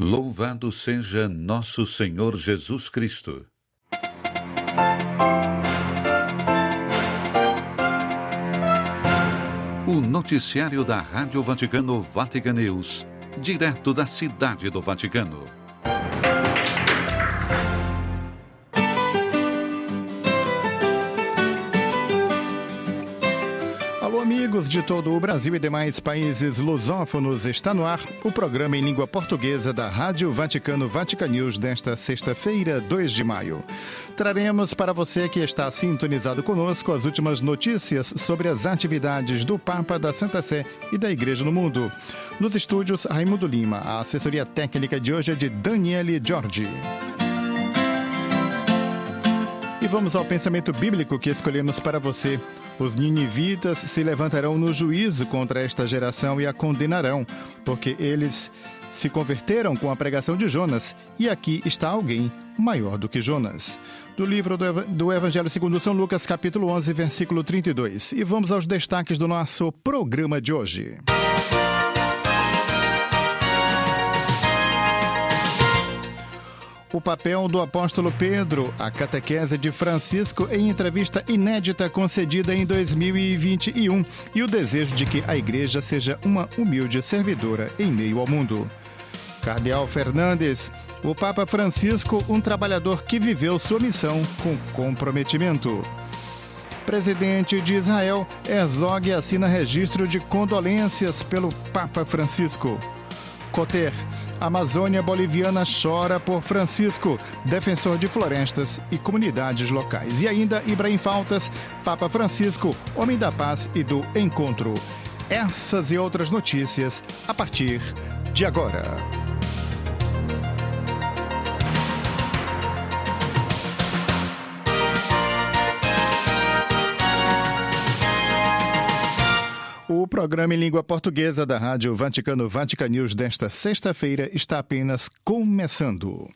Louvado seja nosso Senhor Jesus Cristo. O noticiário da Rádio Vaticano Vatican News, direto da Cidade do Vaticano. Alô, amigos de todo o Brasil e demais países lusófonos, está no ar o programa em língua portuguesa da Rádio Vaticano Vatican News desta sexta-feira, 2 de maio. Traremos para você que está sintonizado conosco as últimas notícias sobre as atividades do Papa, da Santa Sé e da Igreja no Mundo. Nos estúdios, Raimundo Lima. A assessoria técnica de hoje é de Daniele Giorgi. E vamos ao pensamento bíblico que escolhemos para você. Os ninivitas se levantarão no juízo contra esta geração e a condenarão, porque eles se converteram com a pregação de Jonas, e aqui está alguém maior do que Jonas. Do livro do Evangelho segundo São Lucas, capítulo 11, versículo 32. E vamos aos destaques do nosso programa de hoje. O papel do apóstolo Pedro, a catequese de Francisco em entrevista inédita concedida em 2021 e o desejo de que a igreja seja uma humilde servidora em meio ao mundo. Cardeal Fernandes, o Papa Francisco, um trabalhador que viveu sua missão com comprometimento. Presidente de Israel, Herzog assina registro de condolências pelo Papa Francisco. Coter, Amazônia Boliviana chora por Francisco, defensor de florestas e comunidades locais. E ainda Ibrahim Faltas, Papa Francisco, homem da paz e do encontro. Essas e outras notícias a partir de agora. O programa em língua portuguesa da Rádio Vaticano Vatican News desta sexta-feira está apenas começando.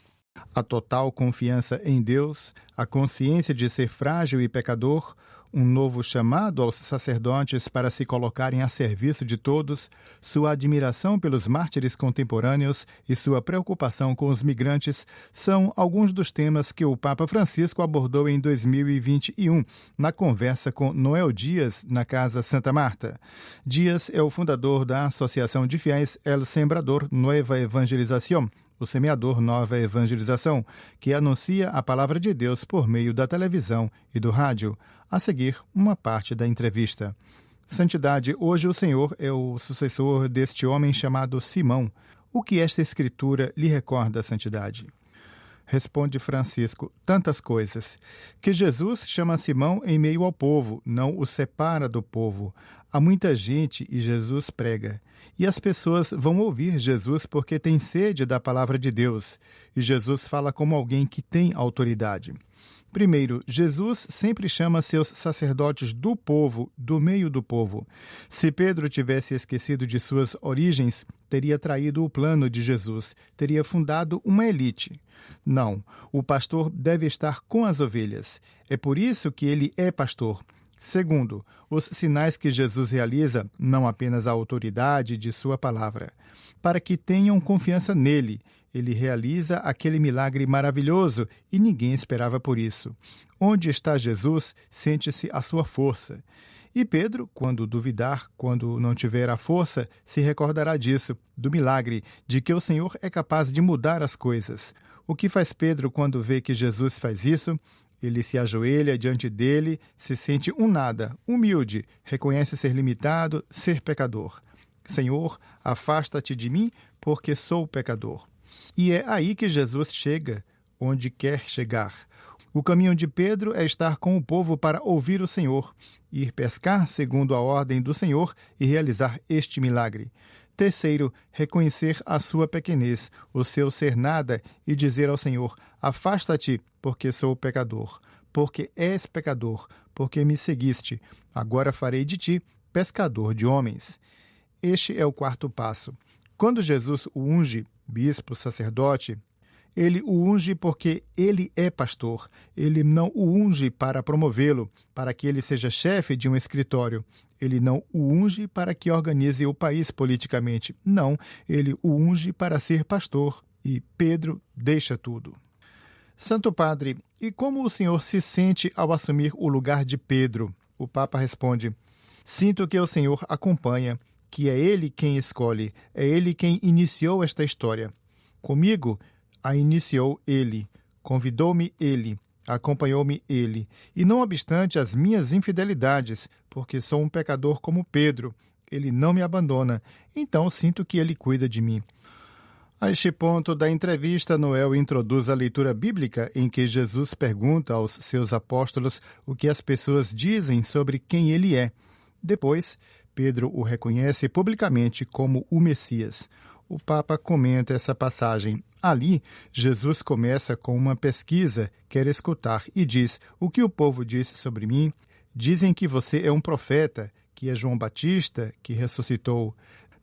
A total confiança em Deus, a consciência de ser frágil e pecador, um novo chamado aos sacerdotes para se colocarem a serviço de todos, sua admiração pelos mártires contemporâneos e sua preocupação com os migrantes são alguns dos temas que o Papa Francisco abordou em 2021, na conversa com Noel Dias, na Casa Santa Marta. Dias é o fundador da Associação de Fiéis El Sembrador Nueva Evangelización, o Semeador Nova Evangelização, que anuncia a palavra de Deus por meio da televisão e do rádio. A seguir, uma parte da entrevista. Santidade, hoje o Senhor é o sucessor deste homem chamado Simão. O que esta escritura lhe recorda a santidade? Responde Francisco, tantas coisas. Que Jesus chama Simão em meio ao povo, não o separa do povo. Há muita gente e Jesus prega. E as pessoas vão ouvir Jesus porque têm sede da palavra de Deus. E Jesus fala como alguém que tem autoridade. Primeiro, Jesus sempre chama seus sacerdotes do povo, do meio do povo. Se Pedro tivesse esquecido de suas origens, teria traído o plano de Jesus, teria fundado uma elite. Não, o pastor deve estar com as ovelhas. É por isso que ele é pastor. Segundo, os sinais que Jesus realiza, não apenas a autoridade de sua palavra, para que tenham confiança nele. Ele realiza aquele milagre maravilhoso e ninguém esperava por isso. Onde está Jesus, sente-se a sua força. E Pedro, quando duvidar, quando não tiver a força, se recordará disso, do milagre, de que o Senhor é capaz de mudar as coisas. O que faz Pedro quando vê que Jesus faz isso? Ele se ajoelha diante dele, se sente um nada, humilde, reconhece ser limitado, ser pecador. Senhor, afasta-te de mim, porque sou pecador. E é aí que Jesus chega, onde quer chegar. O caminho de Pedro é estar com o povo para ouvir o Senhor, ir pescar segundo a ordem do Senhor e realizar este milagre. Terceiro, reconhecer a sua pequenez, o seu ser nada e dizer ao Senhor, afasta-te, porque sou pecador, porque és pecador, porque me seguiste, agora farei de ti pescador de homens. Este é o quarto passo. Quando Jesus o unge, bispo, sacerdote, ele o unge porque ele é pastor. Ele não o unge para promovê-lo, para que ele seja chefe de um escritório. Ele não o unge para que organize o país politicamente. Não, ele o unge para ser pastor. e Pedro deixa tudo. Santo Padre, e como o senhor se sente ao assumir o lugar de Pedro? O Papa responde: sinto que o Senhor acompanha, que é Ele quem escolhe, é Ele quem iniciou esta história. Comigo a iniciou Ele, convidou-me Ele, acompanhou-me Ele, e não obstante as minhas infidelidades, porque sou um pecador como Pedro, Ele não me abandona, então sinto que Ele cuida de mim. A este ponto da entrevista, Noel introduz a leitura bíblica em que Jesus pergunta aos seus apóstolos o que as pessoas dizem sobre quem ele é. Depois, Pedro o reconhece publicamente como o Messias. O Papa comenta essa passagem. Ali, Jesus começa com uma pesquisa, quer escutar, e diz: o que o povo disse sobre mim? Dizem que você é um profeta, que é João Batista, que ressuscitou.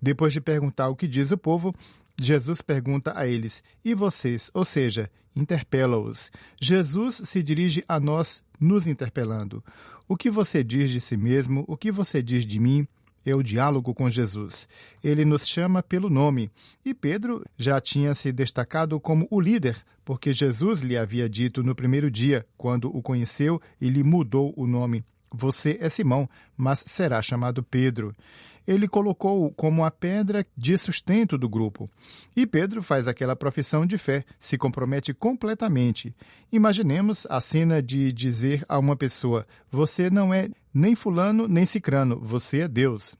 Depois de perguntar o que diz o povo, Jesus pergunta a eles: e vocês? Ou seja, interpela-os. Jesus se dirige a nós, nos interpelando. O que você diz de si mesmo? O que você diz de mim? É o diálogo com Jesus. Ele nos chama pelo nome. E Pedro já tinha se destacado como o líder, porque Jesus lhe havia dito no primeiro dia, quando o conheceu, e lhe mudou o nome. Você é Simão, mas será chamado Pedro. Ele colocou-o como a pedra de sustento do grupo. E Pedro faz aquela profissão de fé, se compromete completamente. Imaginemos a cena de dizer a uma pessoa: você não é nem fulano nem cicrano, você é Deus,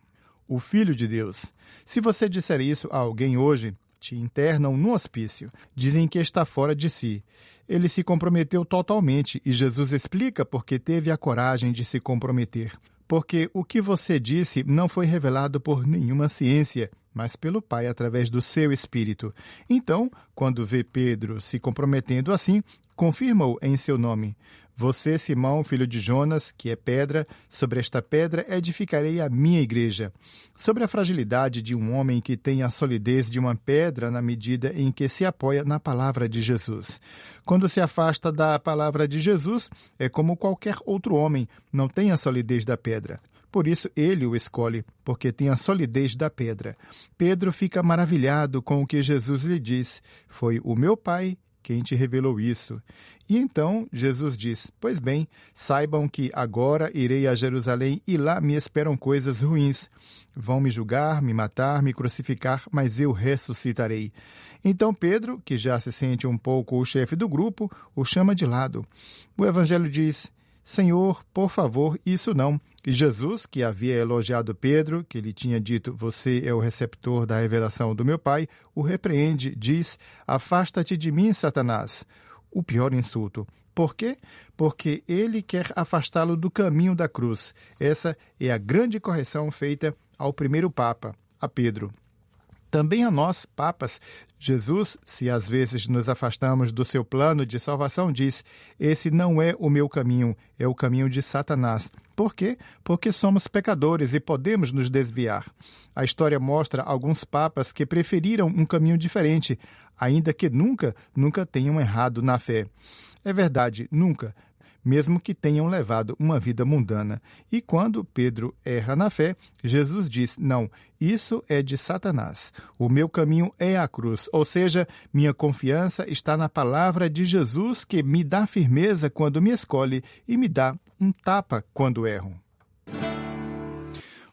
o Filho de Deus. Se você disser isso a alguém hoje, te internam no hospício. Dizem que está fora de si. Ele se comprometeu totalmente e Jesus explica porque teve a coragem de se comprometer. Porque o que você disse não foi revelado por nenhuma ciência, mas pelo Pai através do seu Espírito. Então, quando vê Pedro se comprometendo assim, confirma-o em seu nome. Você, Simão, filho de Jonas, que é pedra, sobre esta pedra edificarei a minha igreja. Sobre a fragilidade de um homem que tem a solidez de uma pedra na medida em que se apoia na palavra de Jesus. Quando se afasta da palavra de Jesus, é como qualquer outro homem, não tem a solidez da pedra. Por isso ele o escolhe, porque tem a solidez da pedra. Pedro fica maravilhado com o que Jesus lhe diz: foi o meu Pai quem te revelou isso. E então Jesus diz: pois bem, saibam que agora irei a Jerusalém e lá me esperam coisas ruins. Vão me julgar, me matar, me crucificar, mas eu ressuscitarei. Então Pedro, que já se sente um pouco o chefe do grupo, o chama de lado. O Evangelho diz: Senhor, por favor, isso não. E Jesus, que havia elogiado Pedro, que lhe tinha dito: você é o receptor da revelação do meu Pai, o repreende, diz: afasta-te de mim, Satanás. O pior insulto. Por quê? Porque ele quer afastá-lo do caminho da cruz. Essa é a grande correção feita ao primeiro Papa, a Pedro. Também a nós, papas, Jesus, se às vezes nos afastamos do seu plano de salvação, diz: esse não é o meu caminho, é o caminho de Satanás. Por quê? Porque somos pecadores e podemos nos desviar. A história mostra alguns papas que preferiram um caminho diferente, ainda que nunca tenham errado na fé. É verdade, nunca, mesmo que tenham levado uma vida mundana. E quando Pedro erra na fé, Jesus diz: não, isso é de Satanás. O meu caminho é a cruz, ou seja, minha confiança está na palavra de Jesus, que me dá firmeza quando me escolhe e me dá um tapa quando erro.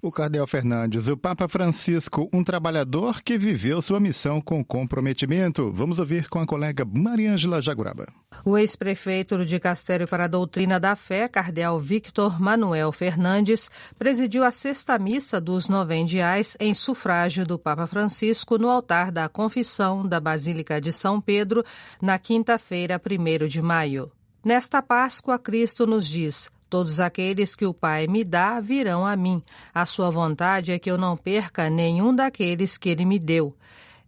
O Cardeal Fernandes, o Papa Francisco, um trabalhador que viveu sua missão com comprometimento. Vamos ouvir com a colega Mariângela Jaguraba. O ex-prefeito do Dicastério para a Doutrina da Fé, Cardeal Victor Manuel Fernandes, presidiu a sexta missa dos novendiais em sufrágio do Papa Francisco no altar da Confissão da Basílica de São Pedro, na quinta-feira, 1º de maio. Nesta Páscoa, Cristo nos diz: todos aqueles que o Pai me dá virão a mim. A sua vontade é que eu não perca nenhum daqueles que ele me deu.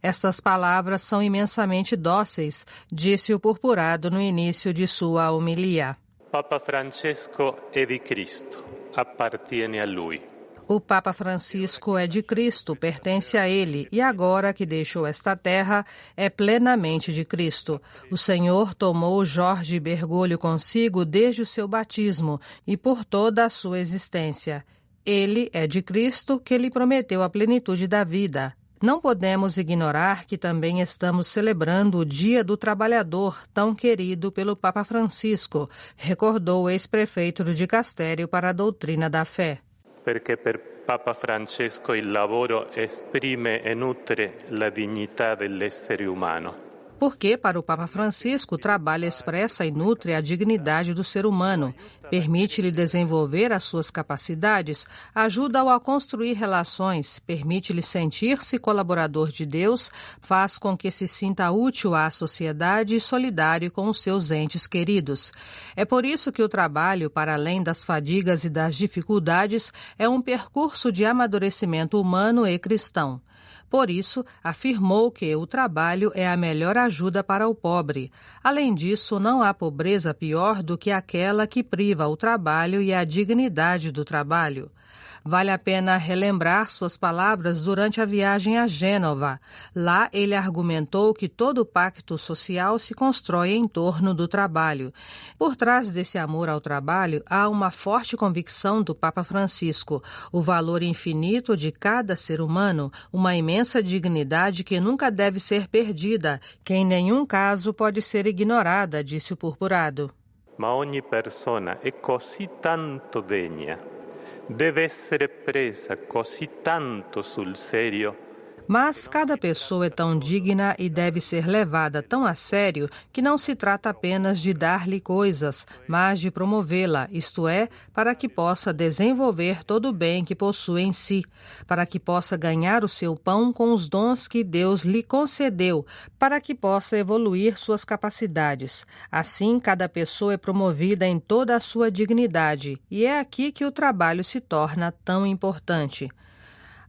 Estas palavras são imensamente dóceis, disse o purpurado no início de sua homilia. Papa Francesco é de Cristo, appartiene a lui. O Papa Francisco é de Cristo, pertence a ele, e agora que deixou esta terra, é plenamente de Cristo. O Senhor tomou Jorge Bergoglio consigo desde o seu batismo e por toda a sua existência. Ele é de Cristo, que lhe prometeu a plenitude da vida. Não podemos ignorar que também estamos celebrando o Dia do Trabalhador, tão querido pelo Papa Francisco, recordou o ex-prefeito do Dicastério para a Doutrina da Fé. Perché per Papa Francesco il lavoro esprime e nutre la dignità dell'essere umano. Porque, para o Papa Francisco, o trabalho expressa e nutre a dignidade do ser humano, permite-lhe desenvolver as suas capacidades, ajuda-o a construir relações, permite-lhe sentir-se colaborador de Deus, faz com que se sinta útil à sociedade e solidário com os seus entes queridos. É por isso que o trabalho, para além das fadigas e das dificuldades, é um percurso de amadurecimento humano e cristão. Por isso, afirmou que o trabalho é a melhor ajuda para o pobre. Além disso, não há pobreza pior do que aquela que priva o trabalho e a dignidade do trabalho. Vale a pena relembrar suas palavras durante a viagem a Gênova. Lá, ele argumentou que todo pacto social se constrói em torno do trabalho. Por trás desse amor ao trabalho, há uma forte convicção do Papa Francisco, o valor infinito de cada ser humano, uma imensa dignidade que nunca deve ser perdida, que em nenhum caso pode ser ignorada, disse o purpurado. Ma ogni persona è così tanto degna. Deve essere presa così tanto sul serio. Mas cada pessoa é tão digna e deve ser levada tão a sério que não se trata apenas de dar-lhe coisas, mas de promovê-la, isto é, para que possa desenvolver todo o bem que possui em si, para que possa ganhar o seu pão com os dons que Deus lhe concedeu, para que possa evoluir suas capacidades. Assim, cada pessoa é promovida em toda a sua dignidade, e é aqui que o trabalho se torna tão importante.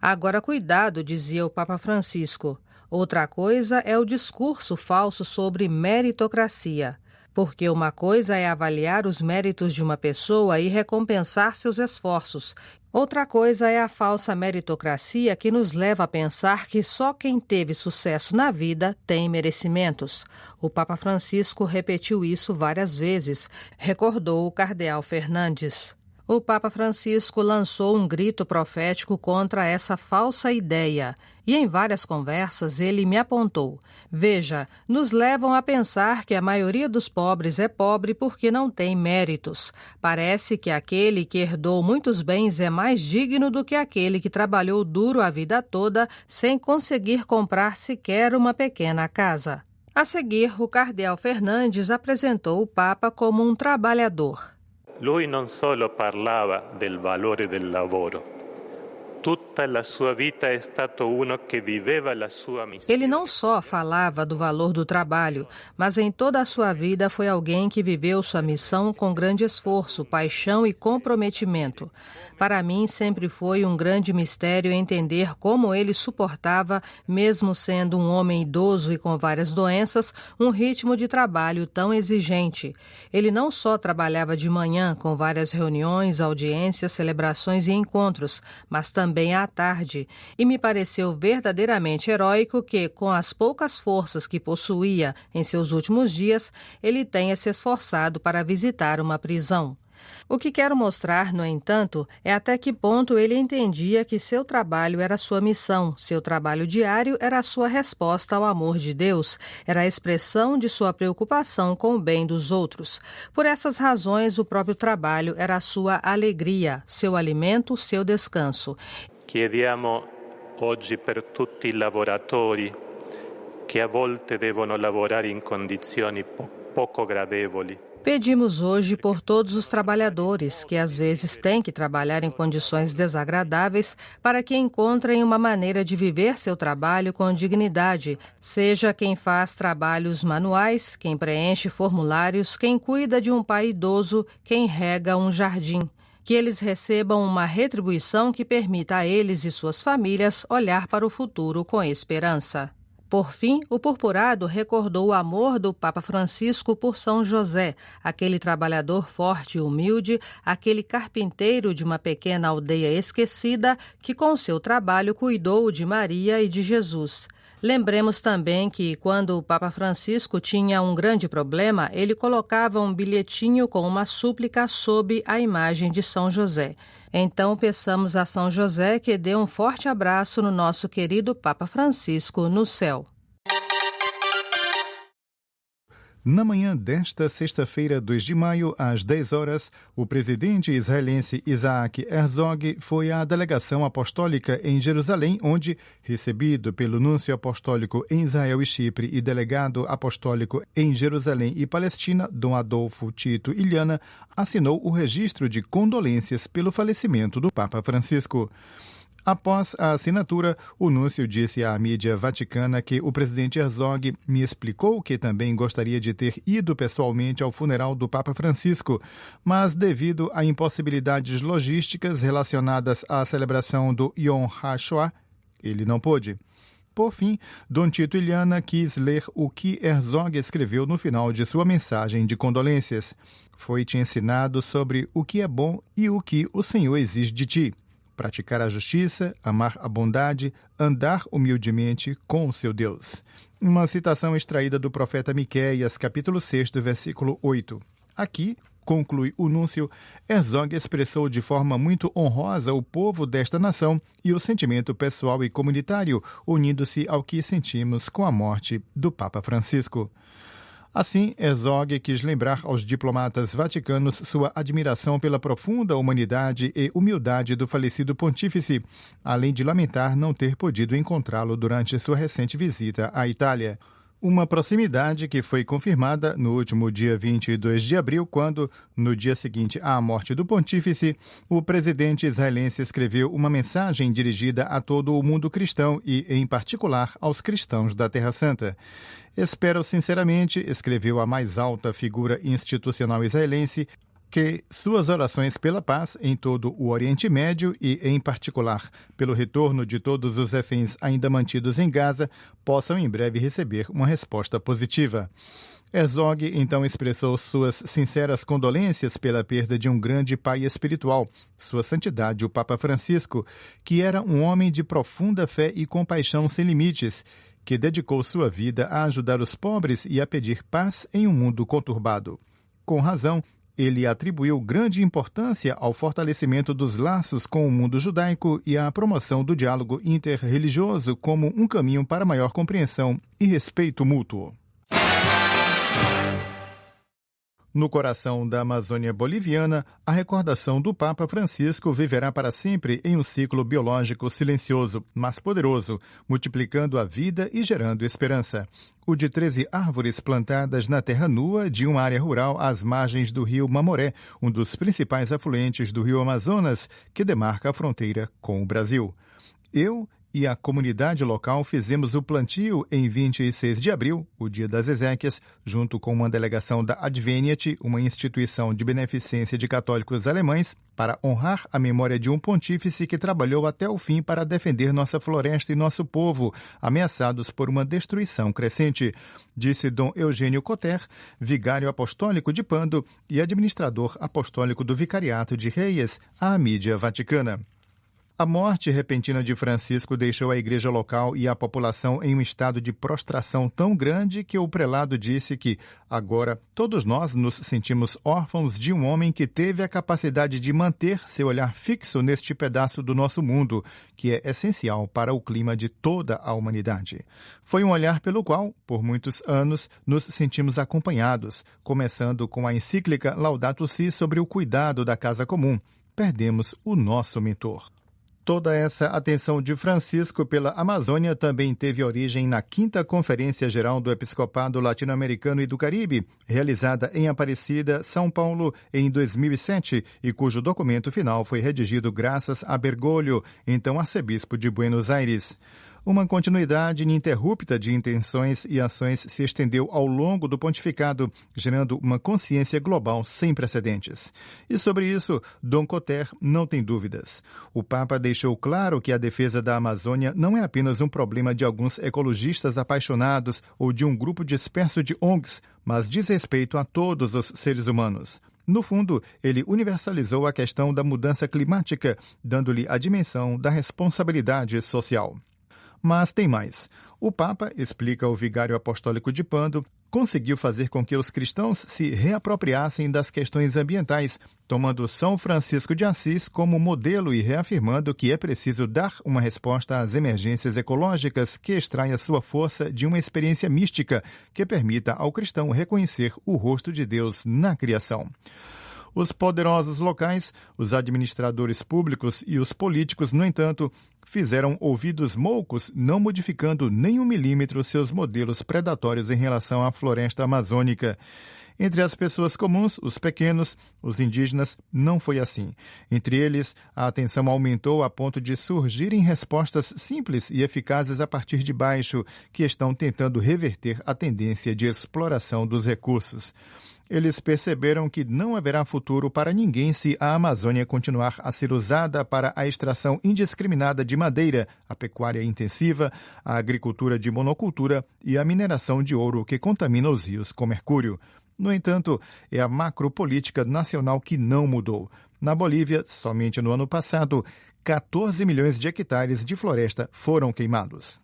Agora, cuidado, dizia o Papa Francisco. Outra coisa é o discurso falso sobre meritocracia. Porque uma coisa é avaliar os méritos de uma pessoa e recompensar seus esforços. Outra coisa é a falsa meritocracia que nos leva a pensar que só quem teve sucesso na vida tem merecimentos. O Papa Francisco repetiu isso várias vezes, recordou o cardeal Fernandes. O Papa Francisco lançou um grito profético contra essa falsa ideia e em várias conversas ele me apontou. Veja, nos levam a pensar que a maioria dos pobres é pobre porque não tem méritos. Parece que aquele que herdou muitos bens é mais digno do que aquele que trabalhou duro a vida toda sem conseguir comprar sequer uma pequena casa. A seguir, o cardeal Fernandes apresentou o Papa como um trabalhador. Lui non solo parlava del valore del lavoro, tutta la sua vita è stato uno che viveva la sua missione. Ele não só falava do valor do trabalho, mas em toda a sua vida foi alguém que viveu sua missão com grande esforço, paixão e comprometimento. Para mim sempre foi um grande mistério entender como ele suportava, mesmo sendo um homem idoso e com várias doenças, um ritmo de trabalho tão exigente. Ele não só trabalhava de manhã com várias reuniões, audiências, celebrações e encontros, mas também à tarde, e me pareceu verdadeiramente heróico que, com as poucas forças que possuía em seus últimos dias, ele tenha se esforçado para visitar uma prisão. O que quero mostrar, no entanto, é até que ponto ele entendia que seu trabalho era sua missão, seu trabalho diário era a sua resposta ao amor de Deus, era a expressão de sua preocupação com o bem dos outros. Por essas razões, o próprio trabalho era a sua alegria, seu alimento, seu descanso. Chiediamo oggi per tutti i lavoratori che a volte devono lavorare in condizioni poco gradevoli. Pedimos hoje por todos os trabalhadores que às vezes têm que trabalhar em condições desagradáveis para que encontrem uma maneira de viver seu trabalho com dignidade, seja quem faz trabalhos manuais, quem preenche formulários, quem cuida de um pai idoso, quem rega um jardim. Que eles recebam uma retribuição que permita a eles e suas famílias olhar para o futuro com esperança. Por fim, o purpurado recordou o amor do Papa Francisco por São José, aquele trabalhador forte e humilde, aquele carpinteiro de uma pequena aldeia esquecida que com seu trabalho cuidou de Maria e de Jesus. Lembremos também que, quando o Papa Francisco tinha um grande problema, ele colocava um bilhetinho com uma súplica sob a imagem de São José. Então, peçamos a São José que dê um forte abraço no nosso querido Papa Francisco no céu. Na manhã desta sexta-feira, 2 de maio, às 10 horas, o presidente israelense Isaac Herzog foi à delegação apostólica em Jerusalém, onde, recebido pelo núncio apostólico em Israel e Chipre e delegado apostólico em Jerusalém e Palestina, Dom Adolfo Tito Iliana, assinou o registro de condolências pelo falecimento do Papa Francisco. Após a assinatura, o núncio disse à mídia vaticana que o presidente Herzog me explicou que também gostaria de ter ido pessoalmente ao funeral do Papa Francisco, mas devido a impossibilidades logísticas relacionadas à celebração do Yom HaShoah, ele não pôde. Por fim, Dom Tito Iliana quis ler o que Herzog escreveu no final de sua mensagem de condolências. Foi-te ensinado sobre o que é bom e o que o Senhor exige de ti. Praticar a justiça, amar a bondade, andar humildemente com o seu Deus. Uma citação extraída do profeta Miqueias, capítulo 6, versículo 8. Aqui, conclui o núncio, Herzog expressou de forma muito honrosa o povo desta nação e o sentimento pessoal e comunitário, unindo-se ao que sentimos com a morte do Papa Francisco. Assim, Herzog quis lembrar aos diplomatas vaticanos sua admiração pela profunda humanidade e humildade do falecido pontífice, além de lamentar não ter podido encontrá-lo durante sua recente visita à Itália. Uma proximidade que foi confirmada no último dia 22 de abril, quando, no dia seguinte à morte do pontífice, o presidente israelense escreveu uma mensagem dirigida a todo o mundo cristão e, em particular, aos cristãos da Terra Santa. Espero sinceramente, escreveu a mais alta figura institucional israelense, que suas orações pela paz em todo o Oriente Médio e, em particular, pelo retorno de todos os reféns ainda mantidos em Gaza, possam em breve receber uma resposta positiva. Herzog então expressou suas sinceras condolências pela perda de um grande pai espiritual, Sua Santidade o Papa Francisco, que era um homem de profunda fé e compaixão sem limites, que dedicou sua vida a ajudar os pobres e a pedir paz em um mundo conturbado. Com razão, ele atribuiu grande importância ao fortalecimento dos laços com o mundo judaico e à promoção do diálogo interreligioso como um caminho para maior compreensão e respeito mútuo. No coração da Amazônia boliviana, a recordação do Papa Francisco viverá para sempre em um ciclo biológico silencioso, mas poderoso, multiplicando a vida e gerando esperança. O de 13 árvores plantadas na terra nua de uma área rural às margens do rio Mamoré, um dos principais afluentes do rio Amazonas, que demarca a fronteira com o Brasil. Eu e a comunidade local fizemos o plantio em 26 de abril, o dia das exéquias, junto com uma delegação da Adveniat, uma instituição de beneficência de católicos alemães, para honrar a memória de um pontífice que trabalhou até o fim para defender nossa floresta e nosso povo, ameaçados por uma destruição crescente, disse Dom Eugênio Cotter, vigário apostólico de Pando e administrador apostólico do Vicariato de Reis, à mídia vaticana. A morte repentina de Francisco deixou a igreja local e a população em um estado de prostração tão grande que o prelado disse que, agora, todos nós nos sentimos órfãos de um homem que teve a capacidade de manter seu olhar fixo neste pedaço do nosso mundo, que é essencial para o clima de toda a humanidade. Foi um olhar pelo qual, por muitos anos, nos sentimos acompanhados, começando com a encíclica Laudato Si sobre o cuidado da casa comum. Perdemos o nosso mentor. Toda essa atenção de Francisco pela Amazônia também teve origem na 5ª Conferência Geral do Episcopado Latino-Americano e do Caribe, realizada em Aparecida, São Paulo, em 2007, e cujo documento final foi redigido graças a Bergoglio, então arcebispo de Buenos Aires. Uma continuidade ininterrupta de intenções e ações se estendeu ao longo do pontificado, gerando uma consciência global sem precedentes. E sobre isso, Dom Cotter não tem dúvidas. O Papa deixou claro que a defesa da Amazônia não é apenas um problema de alguns ecologistas apaixonados ou de um grupo disperso de ONGs, mas diz respeito a todos os seres humanos. No fundo, ele universalizou a questão da mudança climática, dando-lhe a dimensão da responsabilidade social. Mas tem mais. O Papa, explica o vigário apostólico de Pando, conseguiu fazer com que os cristãos se reapropriassem das questões ambientais, tomando São Francisco de Assis como modelo e reafirmando que é preciso dar uma resposta às emergências ecológicas que extraia sua força de uma experiência mística que permita ao cristão reconhecer o rosto de Deus na criação. Os poderosos locais, os administradores públicos e os políticos, no entanto, fizeram ouvidos moucos, não modificando nem 1 milímetro seus modelos predatórios em relação à floresta amazônica. Entre as pessoas comuns, os pequenos, os indígenas, não foi assim. Entre eles, a atenção aumentou a ponto de surgirem respostas simples e eficazes a partir de baixo, que estão tentando reverter a tendência de exploração dos recursos. Eles perceberam que não haverá futuro para ninguém se a Amazônia continuar a ser usada para a extração indiscriminada de madeira, a pecuária intensiva, a agricultura de monocultura e a mineração de ouro que contamina os rios com mercúrio. No entanto, é a macropolítica nacional que não mudou. Na Bolívia, somente no ano passado, 14 milhões de hectares de floresta foram queimados.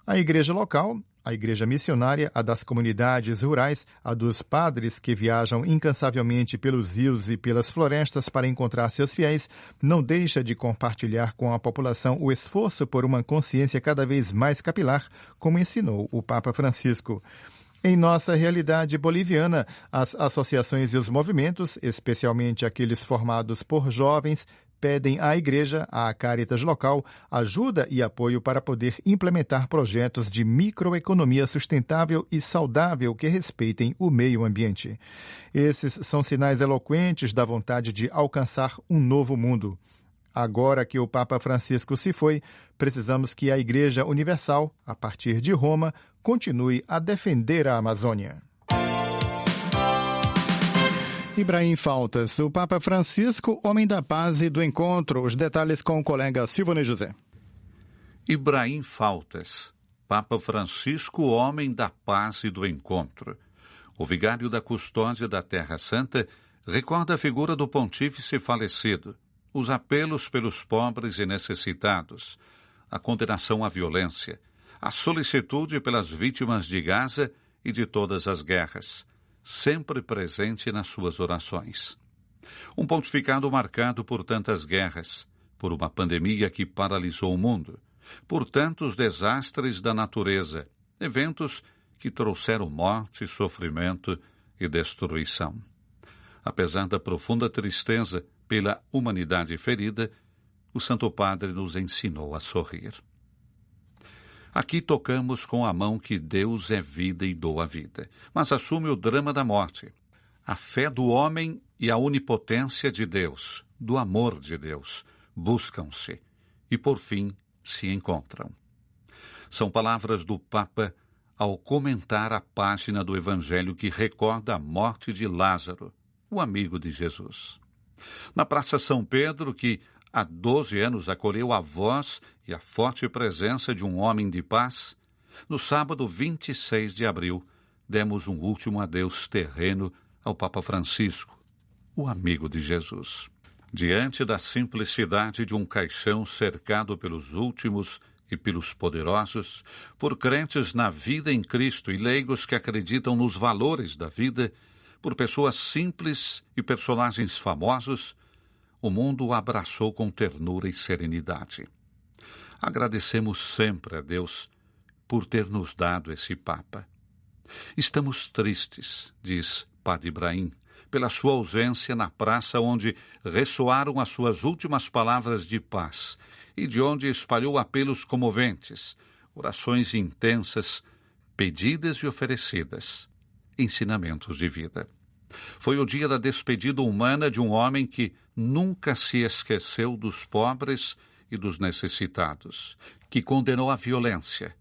A igreja local, a igreja missionária, a das comunidades rurais, a dos padres que viajam incansavelmente pelos rios e pelas florestas para encontrar seus fiéis, não deixa de compartilhar com a população o esforço por uma consciência cada vez mais capilar, como ensinou o Papa Francisco. Em nossa realidade boliviana, as associações e os movimentos, especialmente aqueles formados por jovens, pedem à Igreja, à Caritas local, ajuda e apoio para poder implementar projetos de microeconomia sustentável e saudável que respeitem o meio ambiente. Esses são sinais eloquentes da vontade de alcançar um novo mundo. Agora que o Papa Francisco se foi, precisamos que a Igreja Universal, a partir de Roma, continue a defender a Amazônia. Ibrahim Faltas, o Papa Francisco, homem da paz e do encontro. Os detalhes com o colega Silvone José. Ibrahim Faltas, Papa Francisco, homem da paz e do encontro. O vigário da custódia da Terra Santa recorda a figura do pontífice falecido, os apelos pelos pobres e necessitados, a condenação à violência, a solicitude pelas vítimas de Gaza e de todas as guerras, sempre presente nas suas orações. Um pontificado marcado por tantas guerras, por uma pandemia que paralisou o mundo, por tantos desastres da natureza, eventos que trouxeram morte, sofrimento e destruição. Apesar da profunda tristeza pela humanidade ferida, o Santo Padre nos ensinou a sorrir. Aqui tocamos com a mão que Deus é vida e doa vida, mas assume o drama da morte. A fé do homem e a onipotência de Deus, do amor de Deus, buscam-se e, por fim, se encontram. São palavras do Papa ao comentar a página do Evangelho que recorda a morte de Lázaro, o amigo de Jesus. Na Praça São Pedro, que há 12 anos acolheu a voz e a forte presença de um homem de paz, no sábado 26 de abril, demos um último adeus terreno ao Papa Francisco, o amigo de Jesus. Diante da simplicidade de um caixão cercado pelos últimos e pelos poderosos, por crentes na vida em Cristo e leigos que acreditam nos valores da vida, por pessoas simples e personagens famosos, o mundo o abraçou com ternura e serenidade. Agradecemos sempre a Deus por ter nos dado esse Papa. Estamos tristes, diz Padre Ibrahim, pela sua ausência na praça onde ressoaram as suas últimas palavras de paz e de onde espalhou apelos comoventes, orações intensas, pedidas e oferecidas, ensinamentos de vida. Foi o dia da despedida humana de um homem que nunca se esqueceu dos pobres e dos necessitados, que condenou a violência,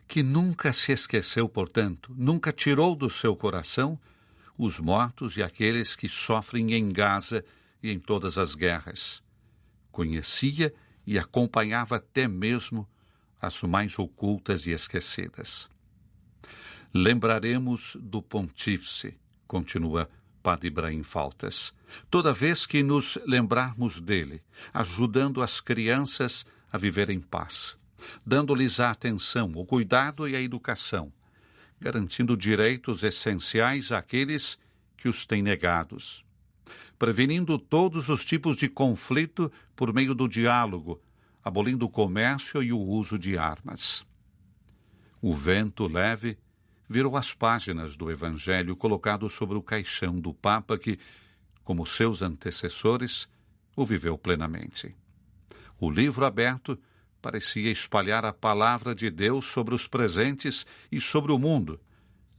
que nunca se esqueceu, portanto, nunca tirou do seu coração os mortos e aqueles que sofrem em Gaza e em todas as guerras. Conhecia e acompanhava até mesmo as mais ocultas e esquecidas. Lembraremos do pontífice, continua Padre Ibrahim Faltas, toda vez que nos lembrarmos dele, ajudando as crianças a viver em paz, dando-lhes a atenção, o cuidado e a educação, garantindo direitos essenciais àqueles que os têm negados, prevenindo todos os tipos de conflito por meio do diálogo, abolindo o comércio e o uso de armas. O vento leve virou as páginas do Evangelho colocado sobre o caixão do Papa que, como seus antecessores, o viveu plenamente. O livro aberto parecia espalhar a palavra de Deus sobre os presentes e sobre o mundo,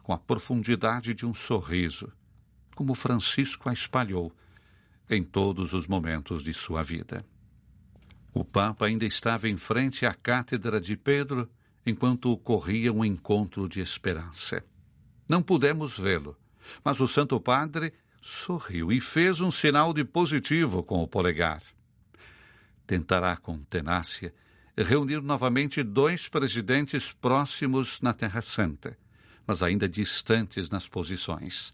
com a profundidade de um sorriso, como Francisco a espalhou em todos os momentos de sua vida. O Papa ainda estava em frente à Cátedra de Pedro enquanto ocorria um encontro de esperança. Não pudemos vê-lo, mas o Santo Padre sorriu e fez um sinal de positivo com o polegar. Tentará com tenácia reunir novamente 2 presidentes próximos na Terra Santa, mas ainda distantes nas posições.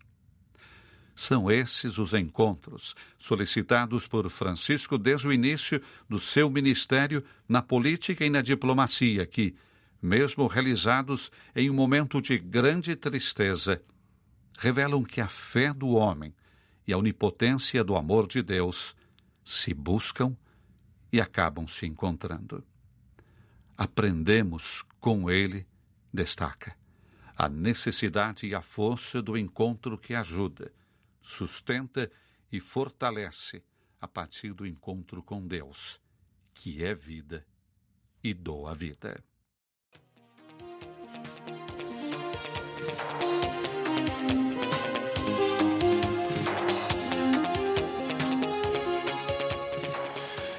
São esses os encontros solicitados por Francisco desde o início do seu ministério na política e na diplomacia que, mesmo realizados em um momento de grande tristeza, revelam que a fé do homem e a onipotência do amor de Deus se buscam e acabam se encontrando. Aprendemos com ele, destaca, a necessidade e a força do encontro que ajuda, sustenta e fortalece a partir do encontro com Deus, que é vida e doa vida.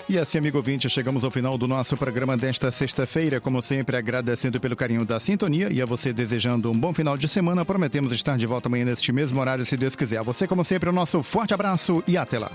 E assim, amigo ouvinte, chegamos ao final do nosso programa desta sexta-feira. Como sempre, agradecendo pelo carinho da sintonia e a você desejando um bom final de semana. Prometemos estar de volta amanhã neste mesmo horário, se Deus quiser. A você, como sempre, o nosso forte abraço e até lá.